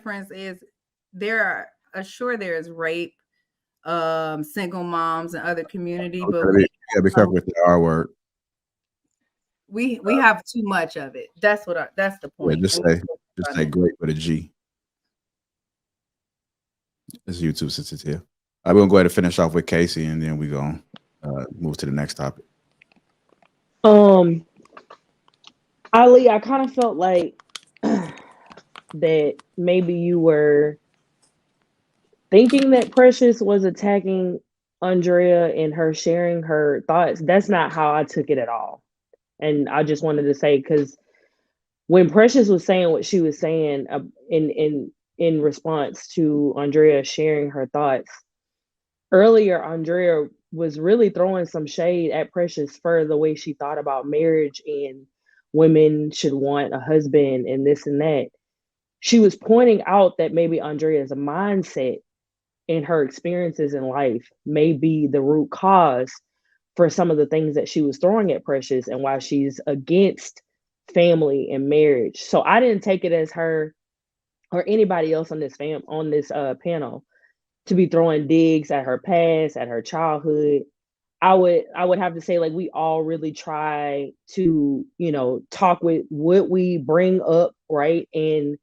difference is there is rape, single moms and other community, but be careful with the R word. We have too much of it. That's the point. Yeah, just say great with a G. It's YouTube since it's here. We're gonna go ahead and finish off with Casey, and then we're gonna move to the next topic. Ali, I kind of felt like that maybe you were thinking that Precious was attacking Andrea and her sharing her thoughts. That's not how I took it at all. And I just wanted to say, because when Precious was saying what she was saying in response to Andrea sharing her thoughts, earlier Andrea was really throwing some shade at Precious for the way she thought about marriage and women should want a husband and this and that. She was pointing out that maybe Andrea's mindset and her experiences in life may be the root cause for some of the things that she was throwing at Precious and why she's against family and marriage. So I didn't take it as her or anybody else on this panel to be throwing digs at her past, at her childhood. I would have to say, like, we all really try to, talk with what we bring up, right? And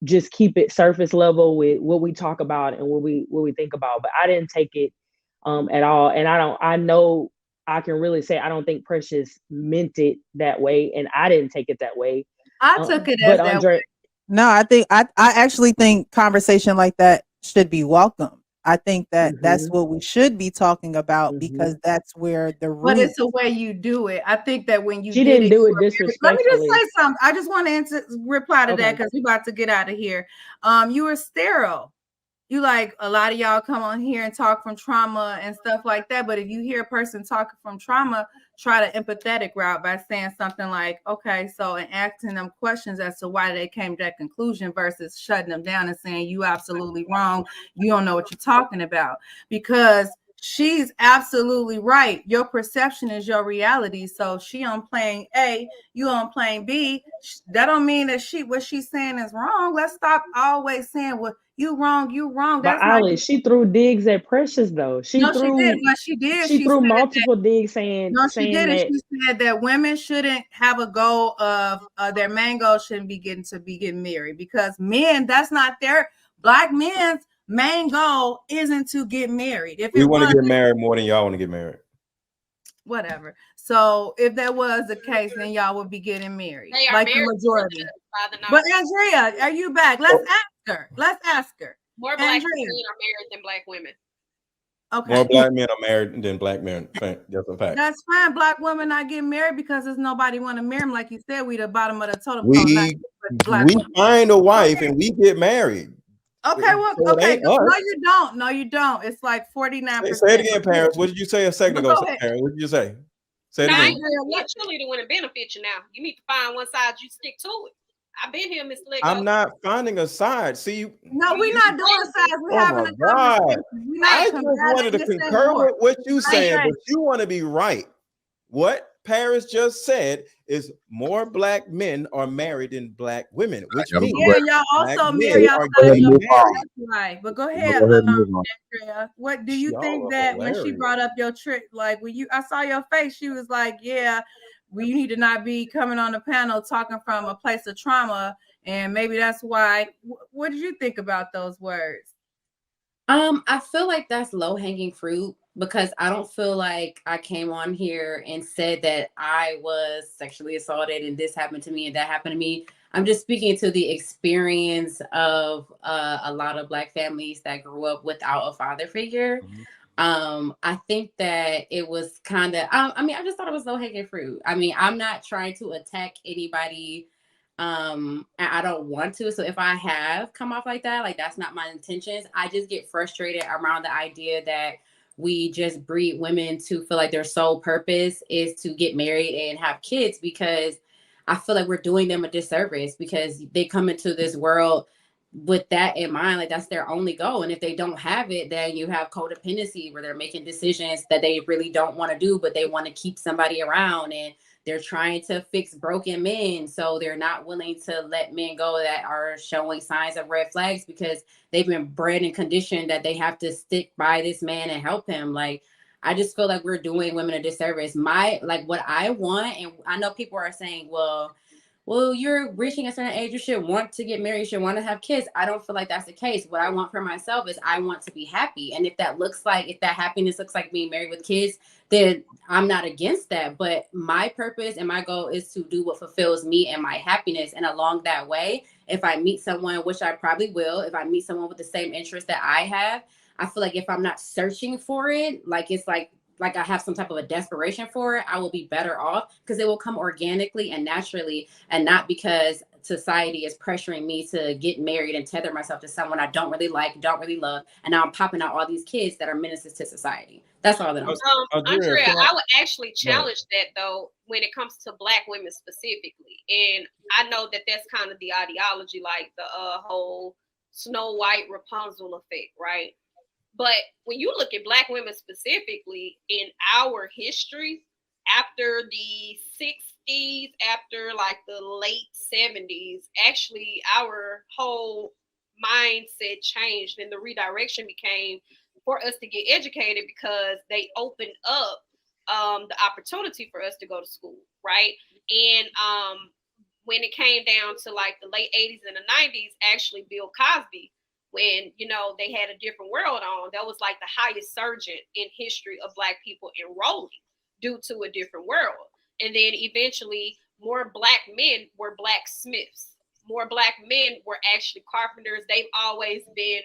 just keep it surface level with what we talk about and what we think about. But I didn't take it at all. And I know I can really say I don't think Precious meant it that way, and I didn't take it that way. I took it as that way. No, I think I actually think conversation like that should be welcome. I think that that's what we should be talking about, because that's where the root. But it's the way you do it. I think that when you didn't do it disrespectfully. Let me just say something. I just want to reply to that, because we're about to get out of here. You were sterile. You, like, a lot of y'all come on here and talk from trauma and stuff like that. But if you hear a person talking from trauma, try the empathetic route by saying something like, okay, so, and asking them questions as to why they came to that conclusion versus shutting them down and saying, you absolutely wrong. You don't know what you're talking about. Because she's absolutely right. Your perception is your reality. So she on plane A, you on plane B. That don't mean that what she's saying is wrong. Let's stop always saying, well, you wrong. That's Ali, she threw digs at Precious, though. She threw multiple digs saying. No, she did. She said that women shouldn't have a goal of their main goal shouldn't be getting married, because men, that's not their Black men's main goal isn't to get married. If we want to get married more than y'all want to get married. Whatever. So if that was the case, then y'all would be getting married, like the majority. But Andrea, are you back? Let's ask her. More Black men are married than Black women. Okay. More Black men are married than Black men. That's fine. Black women not getting married because there's nobody want to marry them. Like you said, we the bottom of the totem pole. We find a wife and we get married. Okay, well, okay. No, you don't. It's like 49%. Say it again, parents. What did you say a second ago, parents? What did you say? Say it again. You're the one that benefits you now. You need to find one side, you stick to it. I've been here, Miss Lego. I'm not finding a side. See, no, we're not doing sides. We're having a conversation. I just wanted to concur with what you saying, but you want to be right. What Paris just said is more Black men are married than Black women, which means y'all also marry outside your marriage, right? But go ahead, Andrea. What do you think that when she brought up your trick, like when I saw your face, she was like, "Yeah, you need to not be coming on the panel talking from a place of trauma," and maybe that's why. What did you think about those words? I feel like that's low-hanging fruit, because I don't feel like I came on here and said that I was sexually assaulted and this happened to me and that happened to me. I'm just speaking to the experience of a lot of Black families that grew up without a father figure. I think that it was kind of, I just thought it was low-hanging fruit. I mean, I'm not trying to attack anybody. And I don't want to. So if I have come off like that, like, that's not my intentions. I just get frustrated around the idea that we just breed women to feel like their sole purpose is to get married and have kids, because I feel like we're doing them a disservice, because they come into this world with that in mind, like that's their only goal. And if they don't have it, then you have codependency where they're making decisions that they really don't want to do, but they want to keep somebody around, and they're trying to fix broken men. So they're not willing to let men go that are showing signs of red flags because they've been bred and conditioned that they have to stick by this man and help him. Like, I just feel like we're doing women a disservice. What I want, and I know people are saying, well, you're reaching a certain age, you should want to get married, you should want to have kids. I don't feel like that's the case. What I want for myself is I want to be happy. And if that happiness looks like being married with kids, then I'm not against that. But my purpose and my goal is to do what fulfills me and my happiness. And along that way, if I meet someone, which I probably will, if I meet someone with the same interest that I have, I feel like if I'm not searching for it, like it's like I have some type of a desperation for it, I will be better off because it will come organically and naturally, and not because society is pressuring me to get married and tether myself to someone I don't really like, don't really love, and now I'm popping out all these kids that are menaces to society. That's all that I'm saying. Andrea, I would actually challenge that though when it comes to Black women specifically, and I know that that's kind of the ideology, like the whole Snow White Rapunzel effect, right? But when you look at Black women specifically in our history, after the 60s, after like the late 70s, actually our whole mindset changed and the redirection became for us to get educated because they opened up the opportunity for us to go to school, right? And when it came down to like the late 80s and the 90s, actually Bill Cosby, when, you know, they had a different world on, that was like the highest surgeon in history of Black people enrolling due to a different world. And then eventually more Black men were blacksmiths. More Black men were actually carpenters. They've always been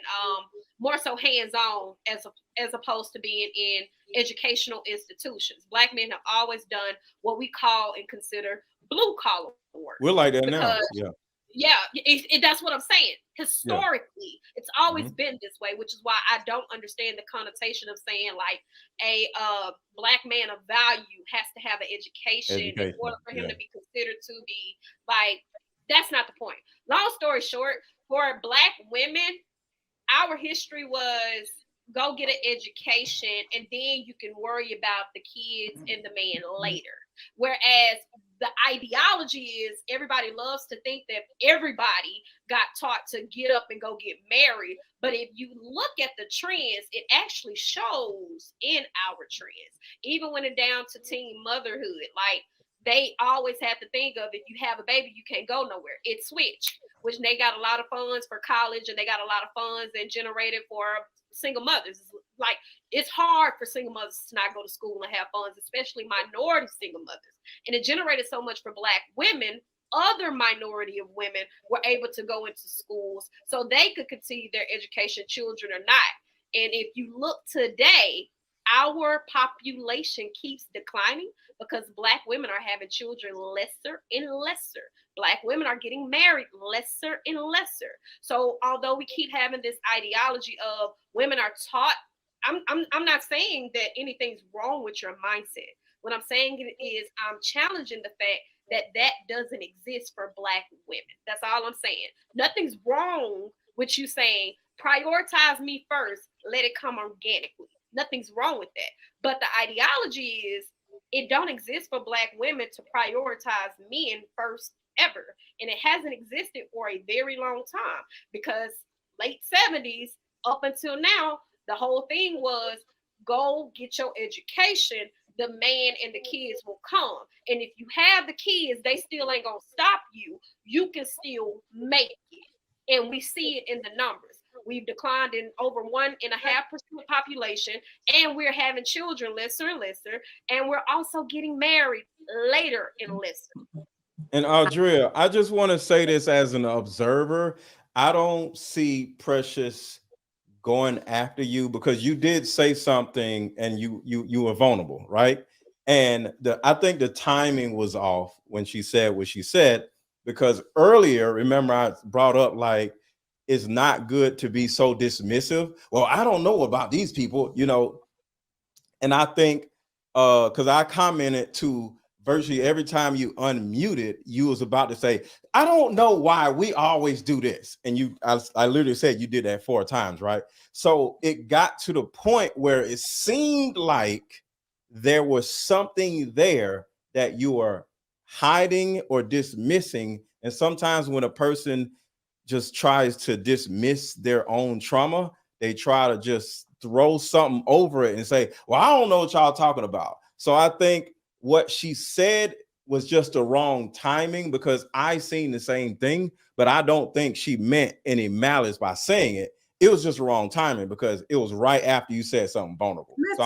more so hands-on as opposed to being in educational institutions. Black men have always done what we call and consider blue-collar work. We're like that now. Yeah, that's what I'm saying. Historically, it's always been this way, which is why I don't understand the connotation of saying like a Black man of value has to have an education in order for him to be considered to be like, that's not the point. Long story short, for Black women, our history was go get an education and then you can worry about the kids and the man later. Whereas the ideology is everybody loves to think that everybody got taught to get up and go get married. But if you look at the trends, it actually shows in our trends, even when it down to teen motherhood. Like they always have to think of if you have a baby, you can't go nowhere. It switched, which they got a lot of funds for college and they got a lot of funds and generated for single mothers. Like it's hard for single mothers to not go to school and have funds, especially minority single mothers. And it generated so much for Black women. Other minority of women were able to go into schools so they could continue their education, children or not. And if you look today, our population keeps declining because Black women are having children lesser and lesser. Black women are getting married lesser and lesser. So although we keep having this ideology of women are taught, I'm not saying that anything's wrong with your mindset. What I'm saying is I'm challenging the fact that doesn't exist for Black women. That's all I'm saying. Nothing's wrong with you saying, prioritize me first, let it come organically. Nothing's wrong with that. But the ideology is it don't exist for Black women to prioritize men first ever. And it hasn't existed for a very long time because late 70s up until now, the whole thing was go get your education. The man and the kids will come. And if you have the kids, they still ain't gonna stop you. You can still make it. And we see it in the numbers. We've declined in over 1.5% population, and we're having children lesser and lesser, and we're also getting married later and lesser. And Aundrea, I just want to say this as an observer. I don't see Precious going after you because you did say something and you were vulnerable, right? And I think the timing was off when she said what she said, because earlier, remember I brought up like, it's not good to be so dismissive. Well, I don't know about these people, you know. And I think because I commented to virtually every time you unmuted, you was about to say, I don't know why we always do this. And I literally said you did that 4 times, right? So it got to the point where it seemed like there was something there that you were hiding or dismissing. And sometimes when a person just tries to dismiss their own trauma, they try to just throw something over it and say, well, I don't know what y'all talking about. So I think what she said was just the wrong timing, because I seen the same thing, but I don't think she meant any malice by saying it. It was just the wrong timing because it was right after you said something vulnerable. So